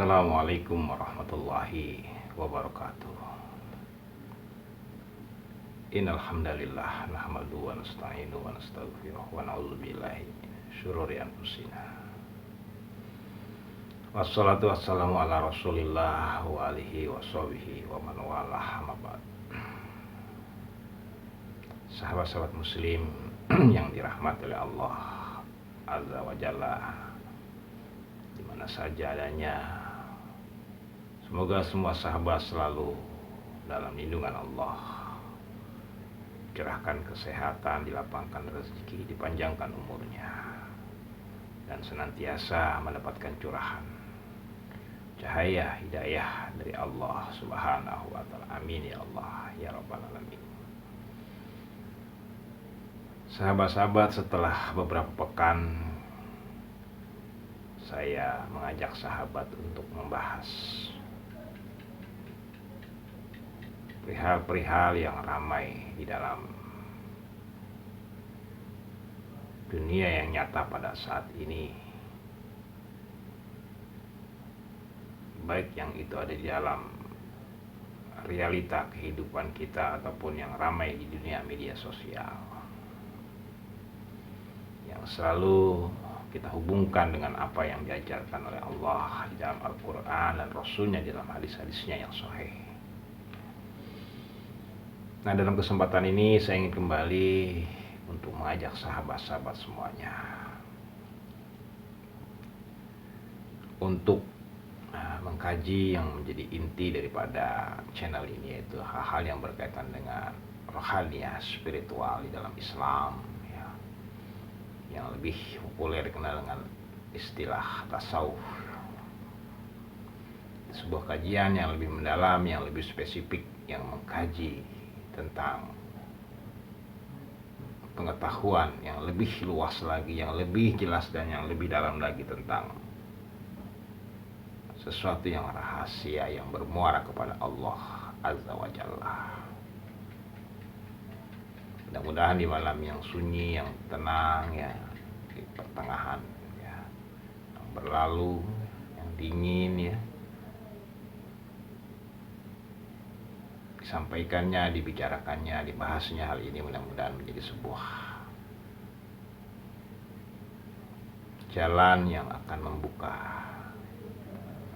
Assalamualaikum warahmatullahi wabarakatuh. Innal hamdalillah nahmaduhu wa nasta'inuhu wa nastaghfiruh wa na'udzu billahi min syururi anfusina. Wassalatu wassalamu ala Rasulillah wa alihi wa sahbihi wa man walah, amma ba'd. Sahabat-sahabat muslim yang dirahmati oleh Allah Azza wa Jalla, di mana saja adanya, semoga semua sahabat selalu dalam lindungan Allah, curahkan kesehatan, dilapangkan rezeki, dipanjangkan umurnya, dan senantiasa mendapatkan curahan cahaya hidayah dari Allah Subhanahu wa ta'ala. Amin ya Allah ya rabbal alamin. Sahabat-sahabat, setelah beberapa pekan saya mengajak sahabat untuk membahas perihal-perihal yang ramai di dalam dunia yang nyata pada saat ini, baik yang itu ada di dalam realita kehidupan kita ataupun yang ramai di dunia media sosial, yang selalu kita hubungkan dengan apa yang diajarkan oleh Allah di dalam Al-Quran dan Rasulnya di dalam hadis-hadisnya yang sahih. Nah, dalam kesempatan ini saya ingin kembali untuk mengajak sahabat-sahabat semuanya untuk mengkaji yang menjadi inti daripada channel ini, yaitu hal-hal yang berkaitan dengan rohaniah, spiritual di dalam Islam, yang lebih populer dikenal dengan istilah tasawuf. Sebuah kajian yang lebih mendalam, yang lebih spesifik, yang mengkaji tentang pengetahuan yang lebih luas lagi, yang lebih jelas dan yang lebih dalam lagi tentang sesuatu yang rahasia yang bermuara kepada Allah Azza wa Jalla. Mudah-mudahan di malam yang sunyi, yang tenang, ya, di pertengahan, ya, yang berlalu, yang dingin, ya, disampaikannya, dibicarakannya, dibahasnya hal ini mudah-mudahan menjadi sebuah jalan yang akan membuka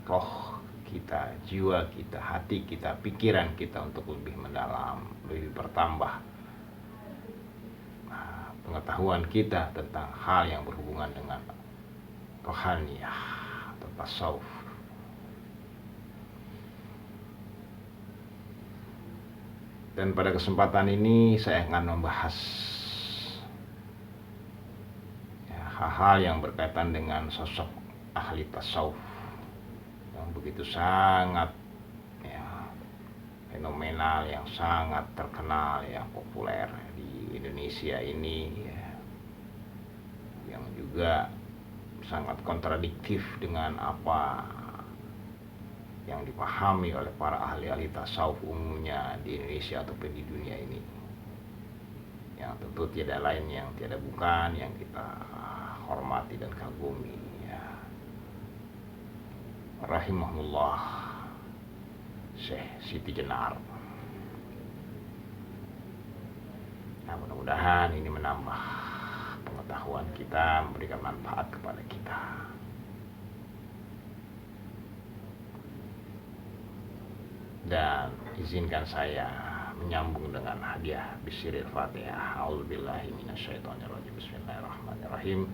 roh kita, jiwa kita, hati kita, pikiran kita untuk lebih mendalam, lebih bertambah pengetahuan kita tentang hal yang berhubungan dengan rohaniah atau tasawuf. Dan pada kesempatan ini saya akan membahas hal-hal yang berkaitan dengan sosok ahli tasawuf yang begitu sangat fenomenal, yang sangat terkenal, yang populer di Indonesia ini, yang juga sangat kontradiktif dengan apa yang dipahami oleh para ahli-ahli tasawuf umumnya di Indonesia ataupun di dunia ini, yang tentu tiada lain yang tiada bukan yang kita hormati dan kagumi, rahimahullah, Syekh Siti Jenar. Nah, mudah-mudahan ini menambah pengetahuan kita, memberikan manfaat kepada kita. Dan izinkan saya menyambung dengan hadiah bisiril Fatihah. A'udzubillahi minasyaitonirrajim. Bismillahirrahmanirrahim.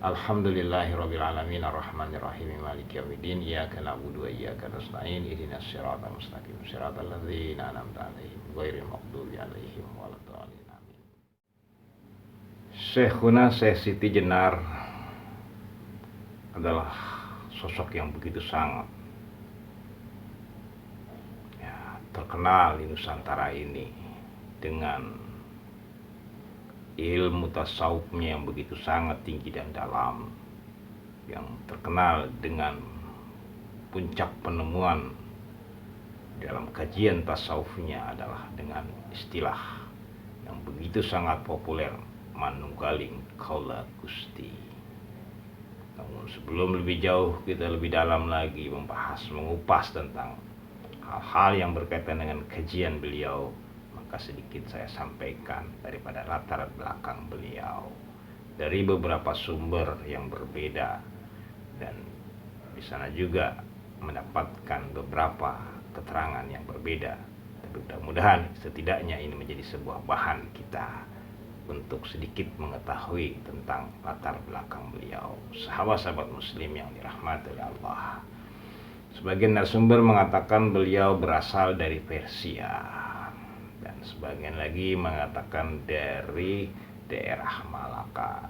Alhamdulillahirabbil alamin arrahmanirrahim maliki yaumiddin iyyaka na'budu wa iyyaka nasta'in ihdinas siratal mustaqim siratal ladzina an'amta 'alaihim ghairil maghdubi 'alaihim waladdallin. Amin. Syekhuna Syekh Siti Jenar adalah sosok yang begitu sangat terkenal di Nusantara ini dengan ilmu tasawufnya yang begitu sangat tinggi dan dalam, yang terkenal dengan puncak penemuan dalam kajian tasawufnya adalah dengan istilah yang begitu sangat populer, manunggaling kaula Gusti. Namun sebelum lebih jauh kita lebih dalam lagi membahas, mengupas tentang hal-hal yang berkaitan dengan kajian beliau, maka sedikit saya sampaikan daripada latar belakang beliau dari beberapa sumber yang berbeda, dan di sana juga mendapatkan beberapa keterangan yang berbeda. Tapi mudah-mudahan setidaknya ini menjadi sebuah bahan kita untuk sedikit mengetahui tentang latar belakang beliau, sahabat-sahabat muslim yang dirahmati oleh Allah. Sebagian narasumber mengatakan beliau berasal dari Persia, dan sebagian lagi mengatakan dari daerah Malaka.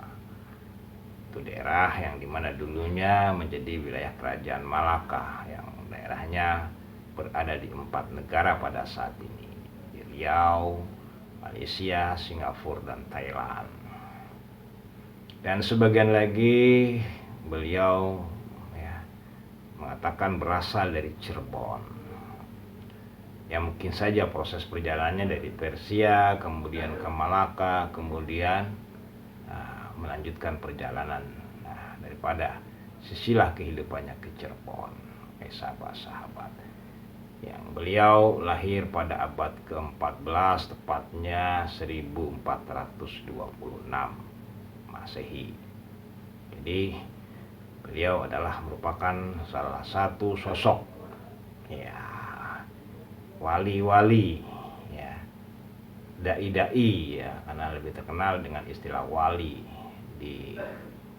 Itu daerah yang dimana dulunya menjadi wilayah kerajaan Malaka, yang daerahnya berada di 4 negara pada saat ini, di Riau, Malaysia, Singapura, dan Thailand. Dan sebagian lagi beliau mengatakan berasal dari Cirebon. Ya mungkin saja proses perjalanannya dari Persia, kemudian ke Malaka, kemudian melanjutkan perjalanan daripada sisilah kehidupannya ke Cirebon. Sahabat-sahabat, yang beliau lahir pada abad ke-14, tepatnya 1426 Masehi. Jadi beliau adalah merupakan salah satu sosok wali-wali, dai-dai, karena lebih terkenal dengan istilah wali di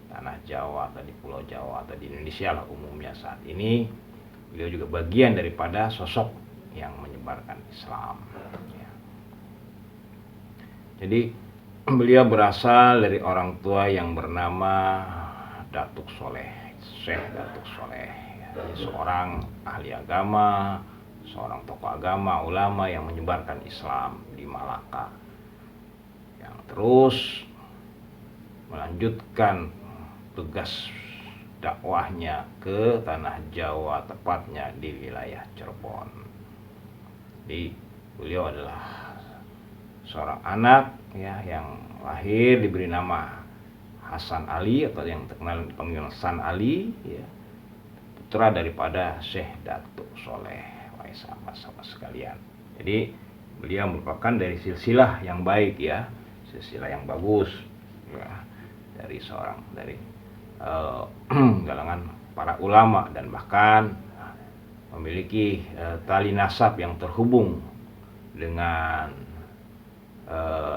tanah Jawa atau di Pulau Jawa atau di Indonesia lah umumnya saat ini. Beliau juga bagian daripada sosok yang menyebarkan Islam. Jadi beliau berasal dari orang tua yang bernama Datuk Soleh, Syekh Datuk Soleh, seorang ahli agama, seorang tokoh agama, ulama yang menyebarkan Islam di Malaka, yang terus melanjutkan tugas dakwahnya ke tanah Jawa, tepatnya di wilayah Cirebon. Jadi beliau adalah seorang anak yang lahir diberi nama Hasan Ali atau yang terkenal dipanggil San Ali, putra daripada Syekh Datuk Soleh. Wahai sahabat-sahabat sekalian, jadi beliau merupakan dari silsilah yang baik, silsilah yang bagus, dari galangan para ulama, dan bahkan memiliki tali nasab yang terhubung dengan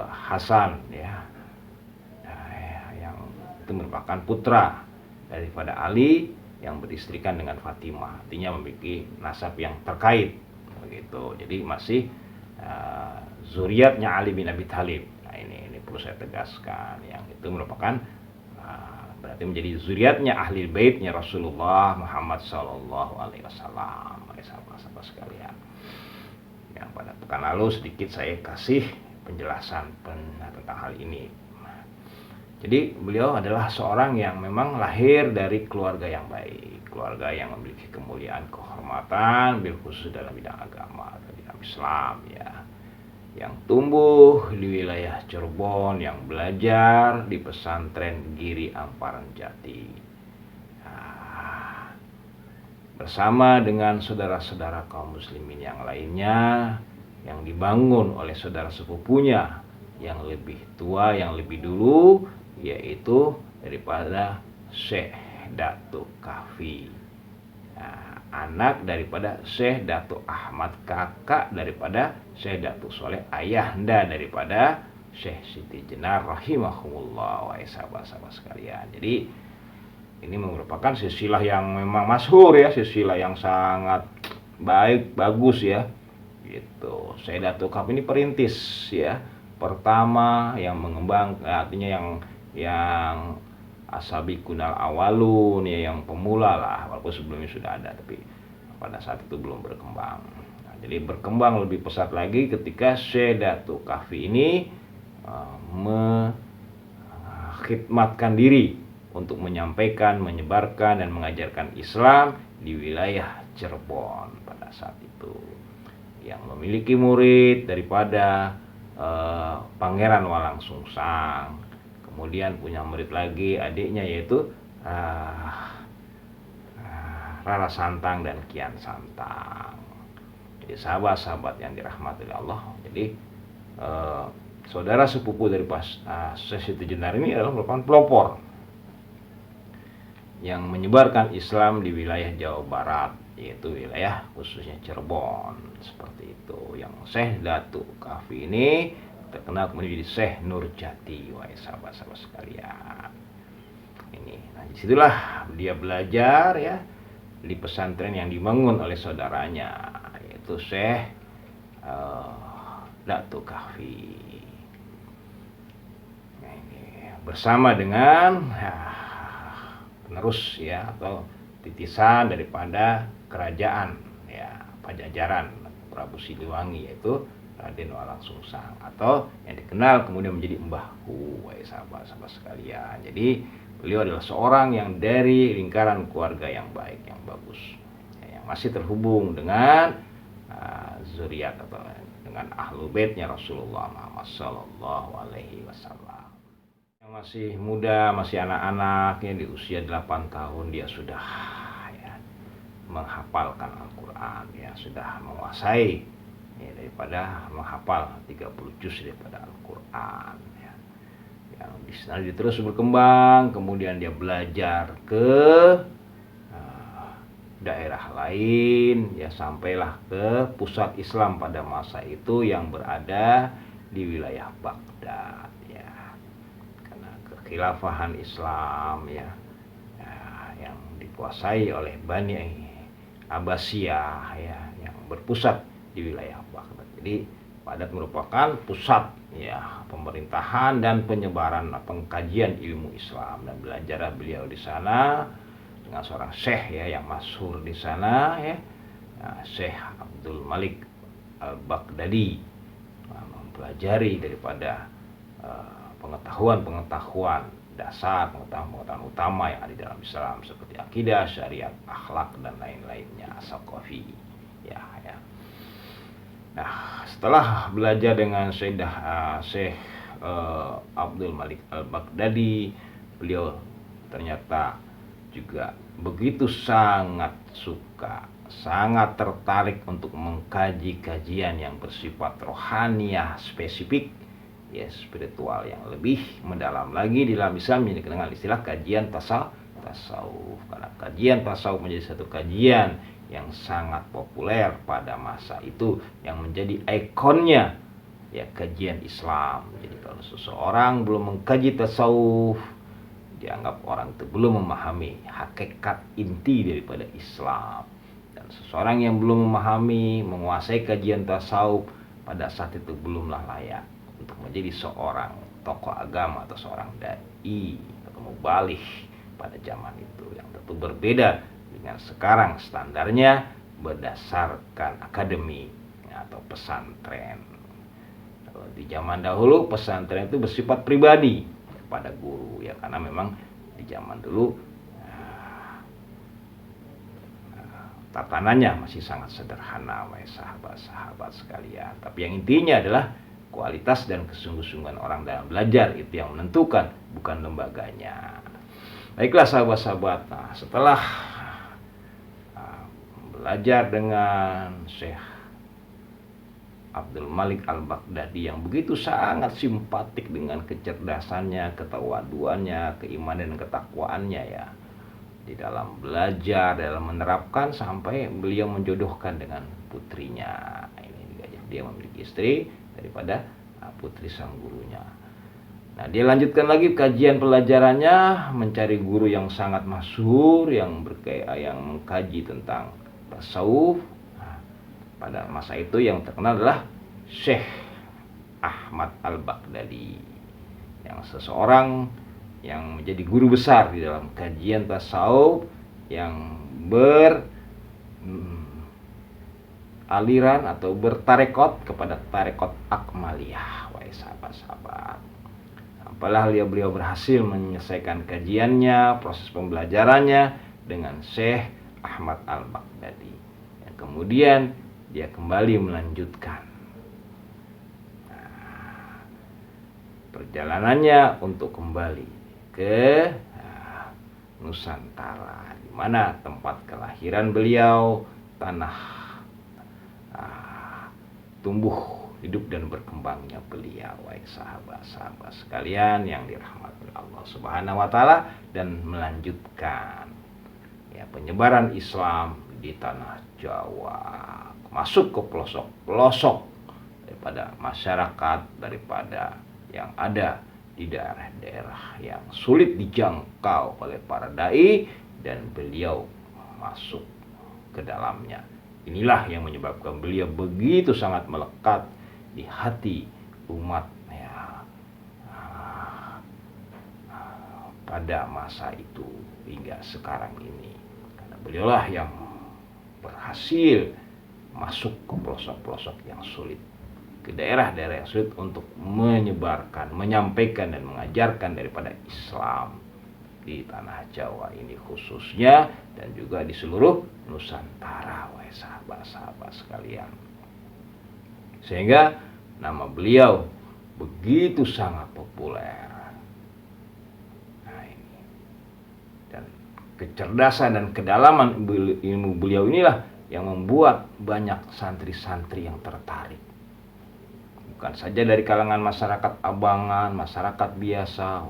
Hasan, yang itu merupakan putra daripada Ali yang beristrikan dengan Fatimah, artinya memiliki nasab yang terkait begitu. Jadi masih zuriatnya Ali bin Abi Thalib. Nah ini perlu saya tegaskan, yang itu merupakan berarti menjadi zuriatnya ahli baitnya Rasulullah Muhammad Sallallahu Alaihi Wasallam. Sahabat-sahabat sekalian, yang pada pekan lalu sedikit saya kasih penjelasan tentang hal ini. Jadi beliau adalah seorang yang memang lahir dari keluarga yang baik, keluarga yang memiliki kemuliaan, kehormatan, bil khusus dalam bidang agama atau bidang Islam, yang tumbuh di wilayah Cirebon, yang belajar di pesantren Giri Amparan Jati, bersama dengan saudara-saudara kaum muslimin yang lainnya, yang dibangun oleh saudara sepupunya yang lebih tua, yang lebih dulu, yaitu daripada Syekh Datuk Kahfi, anak daripada Syekh Datuk Ahmad, kakak daripada Syekh Datuk Soleh, ayahanda daripada Syekh Siti Jenar rahimahumullah. Wahai sahabat-sahabat sekalian, jadi ini merupakan silsilah yang memang masyhur, silsilah yang sangat baik, bagus, gitu. Syekh Datuk Kahfi ini perintis, pertama yang mengembang, artinya yang asabi kunal awalun, yang pemula lah, walaupun sebelumnya sudah ada, tapi pada saat itu belum berkembang. Jadi berkembang lebih pesat lagi ketika Syekh Datuk Kahfi ini mengkhidmatkan diri untuk menyampaikan, menyebarkan, dan mengajarkan Islam di wilayah Cirebon pada saat itu, yang memiliki murid daripada Pangeran Walang Sungsang. Kemudian punya murid lagi adiknya, yaitu Rara Santang dan Kian Santang. Jadi sahabat-sahabat yang dirahmati oleh Allah. Jadi saudara sepupu dari Syekh Siti Jenar ini adalah merupakan pelopor yang menyebarkan Islam di wilayah Jawa Barat, yaitu wilayah khususnya Cirebon, seperti itu. Yang Syekh Datuk Kahfi ini terkenal kemudian jadi Syekh Nurjati, wahai sahabat-sahabat sekalian. Ini, nah disitulah dia belajar ya di pesantren yang dibangun oleh saudaranya, yaitu Syekh Datuk Kahfi. Nah, ini bersama dengan penerus ya atau titisan daripada kerajaan ya Pajajaran Prabu Siliwangi, yaitu Raden Walang Sungsang, atau yang dikenal kemudian menjadi Mbahku, wahai sahabat-sahabat sekalian. Jadi beliau adalah seorang yang dari lingkaran keluarga yang baik, yang bagus, ya, yang masih terhubung dengan zuriat atau dengan ahlu baitnya Rasulullah Muhammad Sallallahu Alaihi Wasallam. Yang masih muda, masih anak-anak, ya, di usia 8 tahun dia sudah ya, menghafalkan Al-Quran, ya, sudah menguasai ya, daripada menghafal 30 juz daripada Al-Quran. Yang di sana dia terus berkembang, kemudian dia belajar ke daerah lain, ya sampailah ke pusat Islam pada masa itu yang berada di wilayah Baghdad, ya. Karena kekhilafahan Islam ya yang dikuasai oleh Bani Abbasiyah ya yang berpusat di wilayah Baghdad. Jadi Baghdad merupakan pusat ya pemerintahan dan penyebaran pengkajian ilmu Islam, dan belajar beliau di sana dengan seorang syekh ya yang masyhur di sana ya, Syekh Abdul Malik Al-Baghdadi, mempelajari daripada pengetahuan dasar, pengetahuan utama yang ada di dalam Islam seperti akidah, syariat, akhlak dan lain-lainnya, saqafi ya. Nah, setelah belajar dengan Syekh Abdul Malik Al-Baghdadi, beliau ternyata juga begitu sangat suka, sangat tertarik untuk mengkaji kajian yang bersifat rohaniah spesifik, ya spiritual yang lebih mendalam lagi di dalam Islam, yang dikenal dengan istilah kajian tasawuf. Karena kajian tasawuf menjadi satu kajian yang sangat populer pada masa itu, yang menjadi ikonnya ya kajian Islam. Jadi kalau seseorang belum mengkaji tasawuf, dianggap orang itu belum memahami hakikat inti daripada Islam. Dan seseorang yang belum memahami, menguasai kajian tasawuf, pada saat itu belumlah layak untuk menjadi seorang tokoh agama atau seorang dai atau mubaligh pada zaman itu, yang tentu berbeda dengan sekarang standarnya berdasarkan akademi atau pesantren. Kalau di zaman dahulu pesantren itu bersifat pribadi pada guru ya, karena memang di zaman dulu tatanannya masih sangat sederhana, wahai sahabat-sahabat sekalian. Tapi yang intinya adalah kualitas dan kesungguh-sungguhan orang dalam belajar, itu yang menentukan, bukan lembaganya. Baiklah sahabat-sahabat, nah, setelah belajar dengan Syekh Abdul Malik Al-Baghdadi yang begitu sangat simpatik dengan kecerdasannya, ketawaduannya, keimanan dan ketakwaannya ya, di dalam belajar, dalam menerapkan, sampai beliau menjodohkan dengan putrinya. Ini dia memiliki istri daripada putri sang gurunya. Nah, dia lanjutkan lagi kajian pelajarannya, mencari guru yang sangat masyhur yang mengkaji tentang tasawuf. Pada masa itu yang terkenal adalah Syekh Ahmad Al-Baghdadi, yang seseorang yang menjadi guru besar di dalam kajian tasawuf, yang beraliran atau bertarekot kepada tarekot Akmaliyah, wahai sahabat-sahabat. Apalah beliau berhasil menyelesaikan kajiannya, proses pembelajarannya dengan Syekh Ahmad Al-Baghdadi, yang kemudian dia kembali melanjutkan perjalanannya untuk kembali ke Nusantara, di mana tempat kelahiran beliau, tanah tumbuh hidup dan berkembangnya beliau. Baik sahabat-sahabat sekalian yang dirahmati Allah Subhanahu wa taala, dan melanjutkan ya penyebaran Islam di tanah Jawa, masuk ke pelosok-pelosok daripada masyarakat, daripada yang ada di daerah-daerah yang sulit dijangkau oleh para dai, dan beliau masuk ke dalamnya. Inilah yang menyebabkan beliau begitu sangat melekat di hati umat ya, pada masa itu hingga sekarang ini. Karena beliaulah yang berhasil masuk ke pelosok-pelosok yang sulit, ke daerah-daerah yang sulit, untuk menyebarkan, menyampaikan dan mengajarkan daripada Islam di tanah Jawa ini khususnya, dan juga di seluruh Nusantara, wahai sahabat-sahabat sekalian. Sehingga nama beliau begitu sangat populer. Nah ini, dan kecerdasan dan kedalaman ilmu beliau inilah yang membuat banyak santri-santri yang tertarik. Bukan saja dari kalangan masyarakat abangan, masyarakat biasa,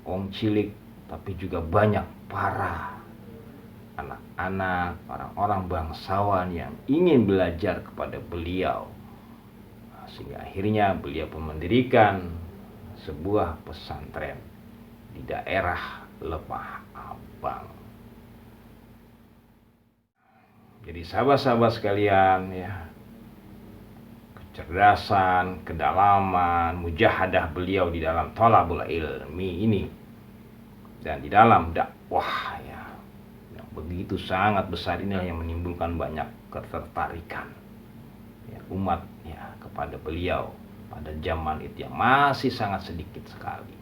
wong cilik, tapi juga banyak para anak-anak, orang-orang bangsawan yang ingin belajar kepada beliau. Sehingga akhirnya beliau pun mendirikan sebuah pesantren di daerah Lemah Abang. Jadi sahabat-sahabat sekalian ya, kecerdasan, kedalaman, mujahadah beliau di dalam thalabul ilmi ini, dan di dalam dakwah ya, yang begitu sangat besar, inilah yang menimbulkan banyak ketertarikan ya, umat ya kepada beliau pada zaman itu yang masih sangat sedikit sekali.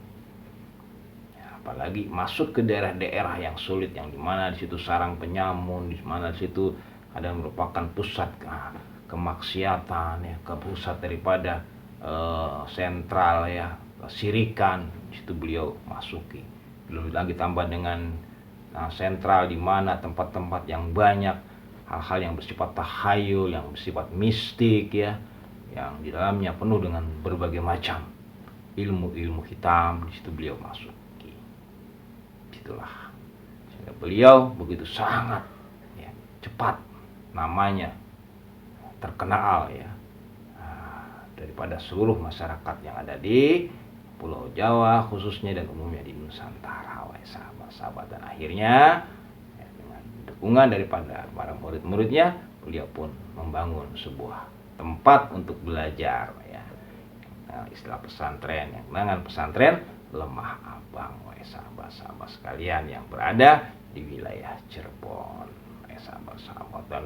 Ya, apalagi masuk ke daerah-daerah yang sulit, yang dimana di situ sarang penyamun, di mana di situ ada merupakan pusat kemaksiatan ya, ke pusat daripada sentral ya, sirikan, di situ beliau masuki. Belum lagi tambah dengan sentral di mana tempat-tempat yang banyak hal-hal yang bersifat tahayul, yang bersifat mistik ya, yang di dalamnya penuh dengan berbagai macam ilmu-ilmu hitam, di situ beliau masuki. Itulah sehingga beliau begitu sangat ya, cepat namanya terkenal ya, daripada seluruh masyarakat yang ada di Pulau Jawa khususnya, dan umumnya di Nusantara, wahai sahabat-sahabat. Dan akhirnya ya, dengan dukungan daripada para murid-muridnya, beliau pun membangun sebuah tempat untuk belajar ya, istilah pesantren, yang dengan pesantren Lemah Abang, wahai sahabat-sahabat sekalian yang berada di wilayah Cirebon, wahai sahabat-sahabat. Dan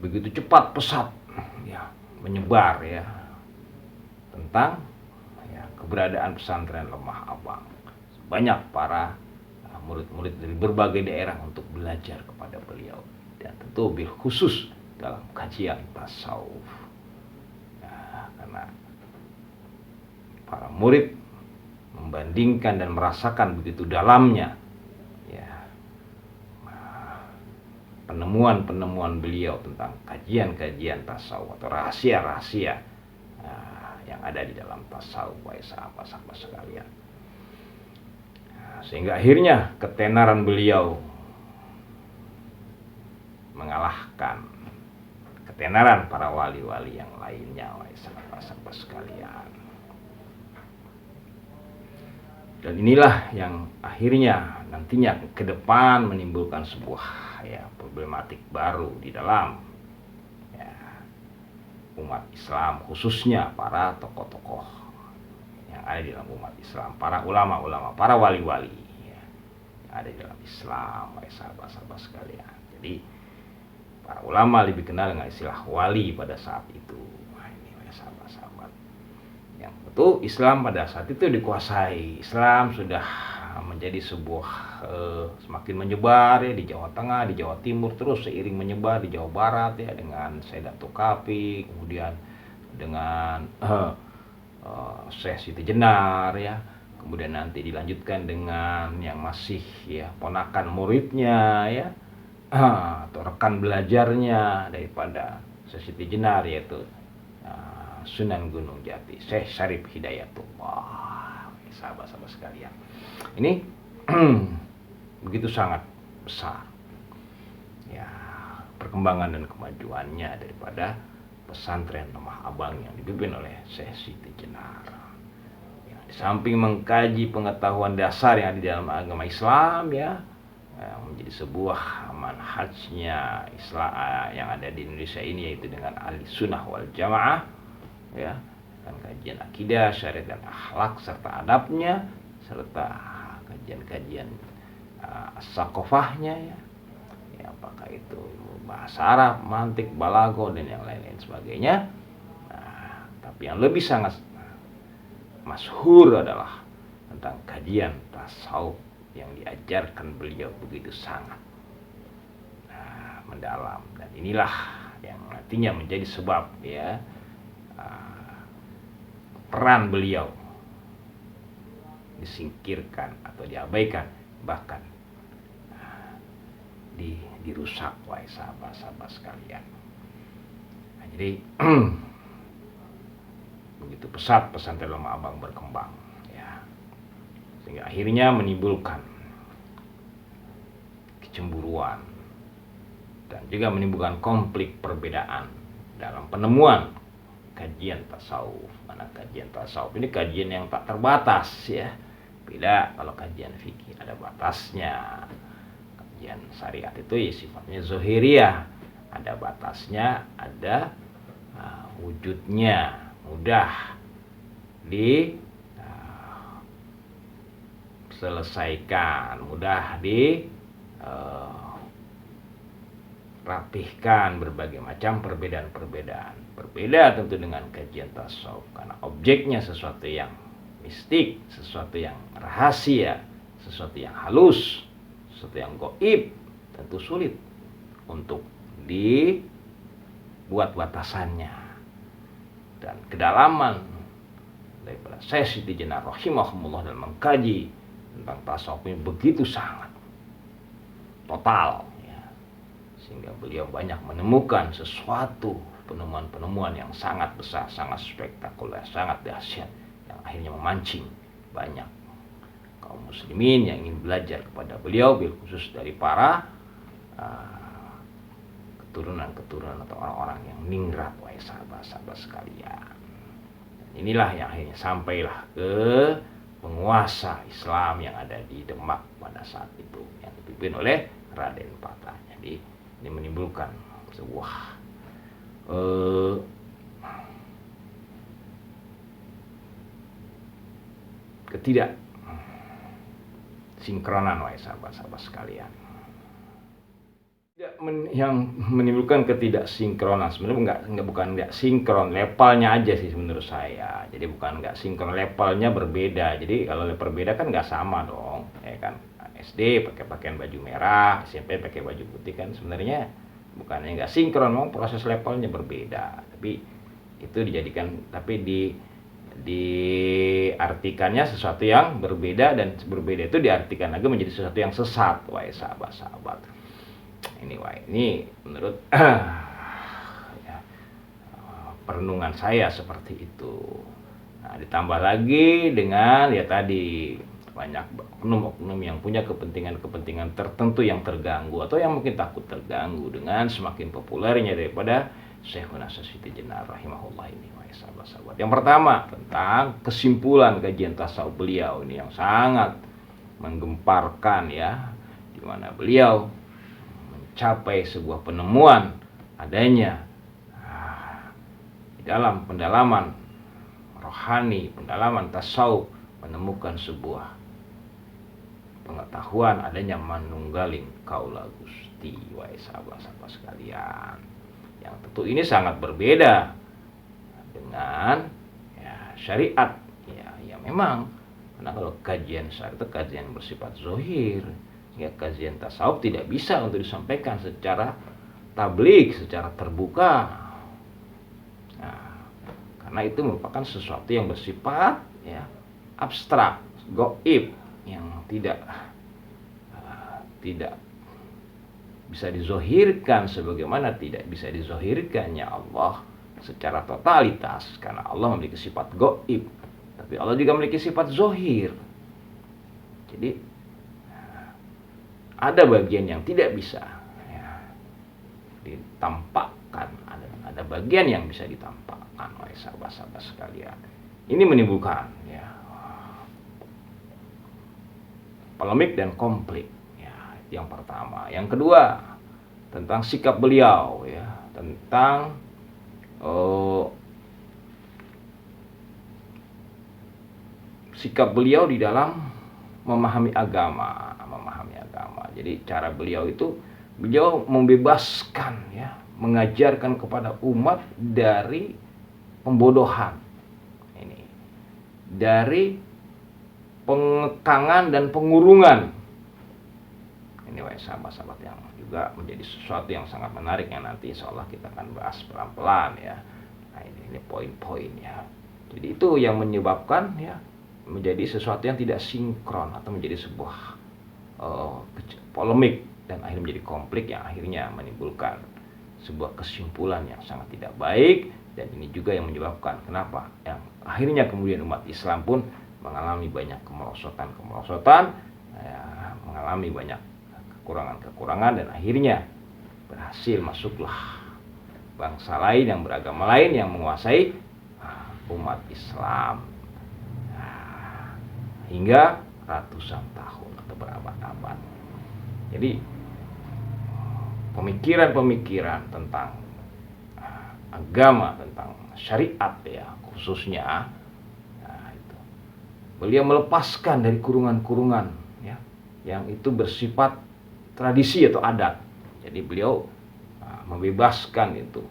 begitu cepat pesat ya menyebar ya tentang ya, keberadaan pesantren Lemah Abang. Banyak para murid-murid dari berbagai daerah untuk belajar kepada beliau, dan tentu bil khusus dalam kajian tasawuf ya, karena para murid membandingkan dan merasakan begitu dalamnya ya penemuan-penemuan beliau tentang kajian-kajian tasawuf atau rahasia-rahasia yang ada di dalam tasawuf, wahai sahabat-sahabat sekalian. Sehingga akhirnya ketenaran beliau mengalahkan ketenaran para wali-wali yang lainnya, wahai sahabat-sahabat sekalian. Dan inilah yang akhirnya nantinya ke depan menimbulkan sebuah ya problematik baru di dalam ya, umat Islam, khususnya para tokoh-tokoh yang ada di dalam umat Islam, para ulama-ulama, para wali-wali ya, yang ada di dalam Islam, wahai sahabat-sahabat sekalian. Jadi para ulama lebih kenal dengan istilah wali pada saat itu. Nah, ini wahai sahabat-sahabat, yang betul Islam pada saat itu dikuasai. Islam sudah menjadi sebuah semakin menyebar ya di Jawa Tengah, di Jawa Timur, terus seiring menyebar di Jawa Barat ya dengan Sayyidatul Kahfi, kemudian dengan Syekh Siti Jenar ya, kemudian nanti dilanjutkan dengan yang masih ya ponakan muridnya ya, atau rekan belajarnya daripada Syekh Siti Jenar, yaitu Sunan Gunung Jati, Syekh Syarif Hidayatullah. Sahabat-sahabat sekalian, ini begitu sangat besar ya perkembangan dan kemajuannya daripada pesantren Lemah Abang yang dipimpin oleh Syekh Siti Jenar. Ya, di samping mengkaji pengetahuan dasar yang ada di dalam agama Islam ya, menjadi sebuah manhajnya Islam yang ada di Indonesia ini, yaitu dengan ahli sunnah wal jamaah ya, dan kajian akidah, syariat dan akhlak serta adabnya, serta kajian-kajian sakofahnya ya, apakah itu bahasa Arab, mantik, balago dan yang lain-lain sebagainya. Tapi yang lebih sangat masyhur adalah tentang kajian tasawuf yang diajarkan beliau begitu sangat mendalam, dan inilah yang nantinya menjadi sebab ya peran beliau disingkirkan atau diabaikan, bahkan dirusak, wahai sahabat-sahabat sekalian. Nah, jadi begitu pesat pesantren Lemah Abang berkembang ya, sehingga akhirnya menimbulkan kecemburuan dan juga menimbulkan konflik perbedaan dalam penemuan kajian tasawuf. Mana kajian tasawuf ini kajian yang tak terbatas ya, beda kalau kajian fikih ada batasnya. Kajian syariat itu ya sifatnya zohiriyah, ada batasnya, ada wujudnya, mudah diselesaikan, mudah rapihkan berbagai macam perbedaan-perbedaan. Berbeda tentu dengan kajian tasawuf, karena objeknya sesuatu yang mistik, sesuatu yang rahasia, sesuatu yang halus, sesuatu yang gaib, tentu sulit untuk dibuat batasannya. Dan kedalaman daripada Syekh Siti Jenar rahimahumullah dalam mengkaji tentang tasawuf ini begitu sangat total ya, sehingga beliau banyak menemukan sesuatu penemuan-penemuan yang sangat besar, sangat spektakuler, sangat dahsyat, yang akhirnya memancing banyak kaum muslimin yang ingin belajar kepada beliau, bil khusus dari para keturunan-keturunan atau orang-orang yang ningrat, wahai sahabat-sahabat sekalian. Inilah yang akhirnya sampailah ke penguasa Islam yang ada di Demak pada saat itu, yang dipimpin oleh Raden Patah. Jadi ini menimbulkan sebuah ketidak sinkronan, wahai sahabat-sahabat sekalian. Yang menimbulkan ketidaksinkronan sebenarnya bukan nggak sinkron, levelnya aja sih menurut saya. Jadi bukan nggak sinkron, levelnya berbeda. Jadi kalau level berbeda kan nggak sama dong, ya kan. SD pakai pakaian baju merah, SMP pakai baju putih, kan sebenarnya bukannya nggak sinkron, memang proses levelnya berbeda. Tapi itu dijadikan, tapi diartikannya sesuatu yang berbeda, dan berbeda itu diartikan lagi menjadi sesuatu yang sesat, wahai sahabat-sahabat. Ini menurut ya, perenungan saya seperti itu. Nah, ditambah lagi dengan ya tadi banyak oknum-oknum yang punya kepentingan-kepentingan tertentu yang terganggu, atau yang mungkin takut terganggu dengan semakin populernya daripada Syekhuna Siti Jenar rahimahullah ini, wahai sahabat-sahabat. Yang pertama tentang kesimpulan kajian tasawuf beliau ini yang sangat menggemparkan ya, di mana beliau mencapai sebuah penemuan adanya di dalam pendalaman rohani, pendalaman tasawuf, menemukan sebuah pengetahuan adanya manunggaling kaula Gusti, wahai sahabat-sahabat sekalian. Yang tentu ini sangat berbeda dengan ya, syariat ya memang, karena kalau kajian syariat itu kajian bersifat zohir, ya kajian tasawuf tidak bisa untuk disampaikan secara tabligh, secara terbuka. Nah, karena itu merupakan sesuatu yang bersifat ya abstrak, gaib yang tidak bisa dizohirkan sebagaimana tidak bisa dizohirkannya Allah secara totalitas, karena Allah memiliki sifat gaib, tapi Allah juga memiliki sifat zohir. Jadi ada bagian yang tidak bisa ditampakkan, ada bagian yang bisa ditampakkan oleh sahabat-sahabat sekalian. Ini menimbulkan polemik dan konflik. Itu yang pertama. Yang kedua, tentang sikap beliau, tentang sikap beliau di dalam memahami agama. Jadi cara beliau itu, beliau membebaskan, mengajarkan kepada umat dari pembodohan, dari pengekangan dan pengurungan. Ini sahabat-sahabat yang juga menjadi sesuatu yang sangat menarik yang nanti insya Allah kita akan bahas pelan-pelan ya. Nah ini poin-poinnya. Jadi itu yang menyebabkan menjadi sesuatu yang tidak sinkron atau menjadi sebuah polemik dan akhirnya menjadi konflik yang akhirnya menimbulkan sebuah kesimpulan yang sangat tidak baik. Dan ini juga yang menyebabkan kenapa yang akhirnya kemudian umat Islam pun mengalami banyak kemerosotan, mengalami banyak kekurangan dan akhirnya berhasil masuklah bangsa lain yang beragama lain yang menguasai umat Islam hingga ratusan tahun atau berabad-abad. Jadi pemikiran-pemikiran tentang agama, tentang syariat khususnya, beliau melepaskan dari kurungan-kurungan yang itu bersifat tradisi atau adat. Jadi beliau membebaskan itu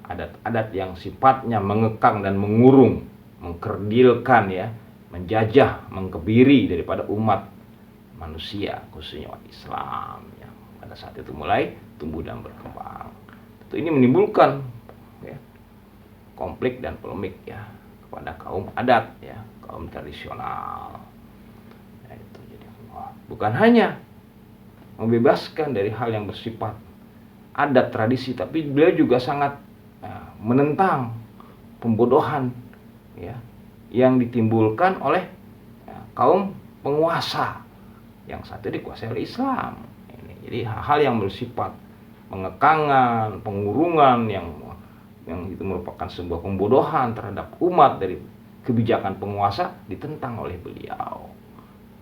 adat-adat yang sifatnya mengekang dan mengurung, mengkerdilkan menjajah, mengkebiri daripada umat manusia, khususnya umat Islam yang pada saat itu mulai tumbuh dan berkembang. Tentu ini menimbulkan konflik dan polemik kepada kaum adat, kaum tradisional. Jadi bukan hanya membebaskan dari hal yang bersifat adat tradisi, tapi beliau juga sangat menentang pembodohan yang ditimbulkan oleh kaum penguasa yang satu dikuasai oleh Islam. Jadi hal-hal yang bersifat pengekangan, pengurungan yang itu merupakan sebuah pembodohan terhadap umat dari kebijakan penguasa ditentang oleh beliau.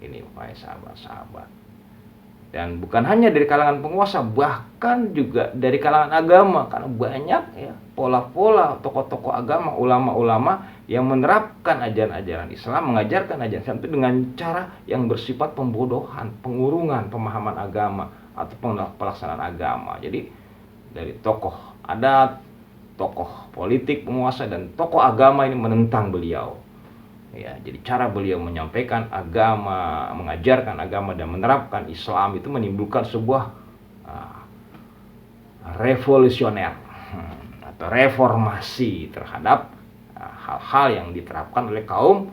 Ini para sahabat-sahabat. Dan bukan hanya dari kalangan penguasa, bahkan juga dari kalangan agama, karena banyak pola-pola tokoh-tokoh agama, ulama-ulama yang menerapkan ajaran-ajaran Islam, mengajarkan ajaran Islam itu dengan cara yang bersifat pembodohan, pengurungan pemahaman agama atau pelaksanaan agama. Jadi dari tokoh adat, tokoh politik penguasa dan tokoh agama ini menentang beliau. Jadi cara beliau menyampaikan agama, mengajarkan agama dan menerapkan Islam itu menimbulkan sebuah revolusioner atau reformasi terhadap hal-hal yang diterapkan oleh kaum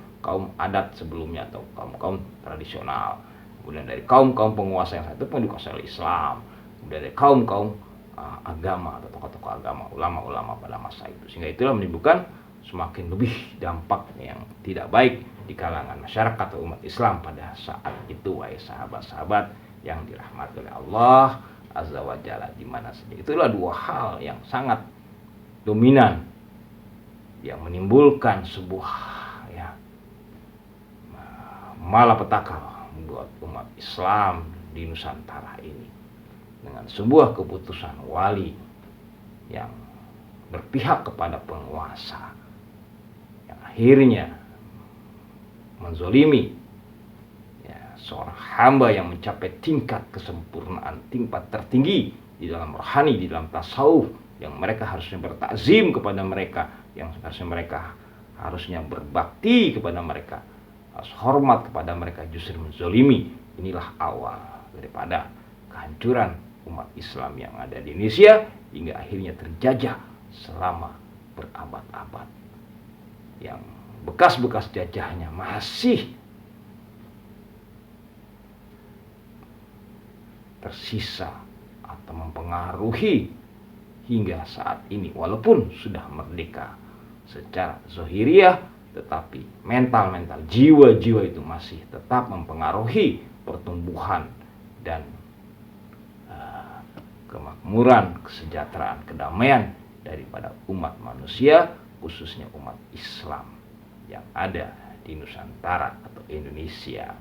adat sebelumnya atau kaum tradisional. Kemudian dari kaum penguasa yang satu pun dikuasai oleh Islam. Kemudian dari kaum agama atau tokoh-tokoh agama, ulama-ulama pada masa itu. Sehingga itulah menimbulkan semakin lebih dampak yang tidak baik di kalangan masyarakat atau umat Islam pada saat itu, wahai sahabat-sahabat yang dirahmati oleh Allah Azza wa Jalla di mana saja. Itulah dua hal yang sangat dominan yang menimbulkan sebuah malapetaka buat umat Islam di Nusantara ini dengan sebuah keputusan wali yang berpihak kepada penguasa yang akhirnya menzolimi seorang hamba yang mencapai tingkat kesempurnaan, tingkat tertinggi di dalam rohani, di dalam tasawuf, yang mereka harusnya bertakzim kepada mereka, yang harusnya berbakti kepada mereka, harus hormat kepada mereka, justru menzolimi. Inilah awal daripada kehancuran umat Islam yang ada di Indonesia hingga akhirnya terjajah selama berabad-abad, yang bekas-bekas jajahnya masih tersisa atau mempengaruhi hingga saat ini, walaupun sudah merdeka secara zahiriah, tetapi mental jiwa-jiwa itu masih tetap mempengaruhi pertumbuhan dan kemakmuran, kesejahteraan, kedamaian daripada umat manusia, khususnya umat Islam yang ada di Nusantara atau Indonesia.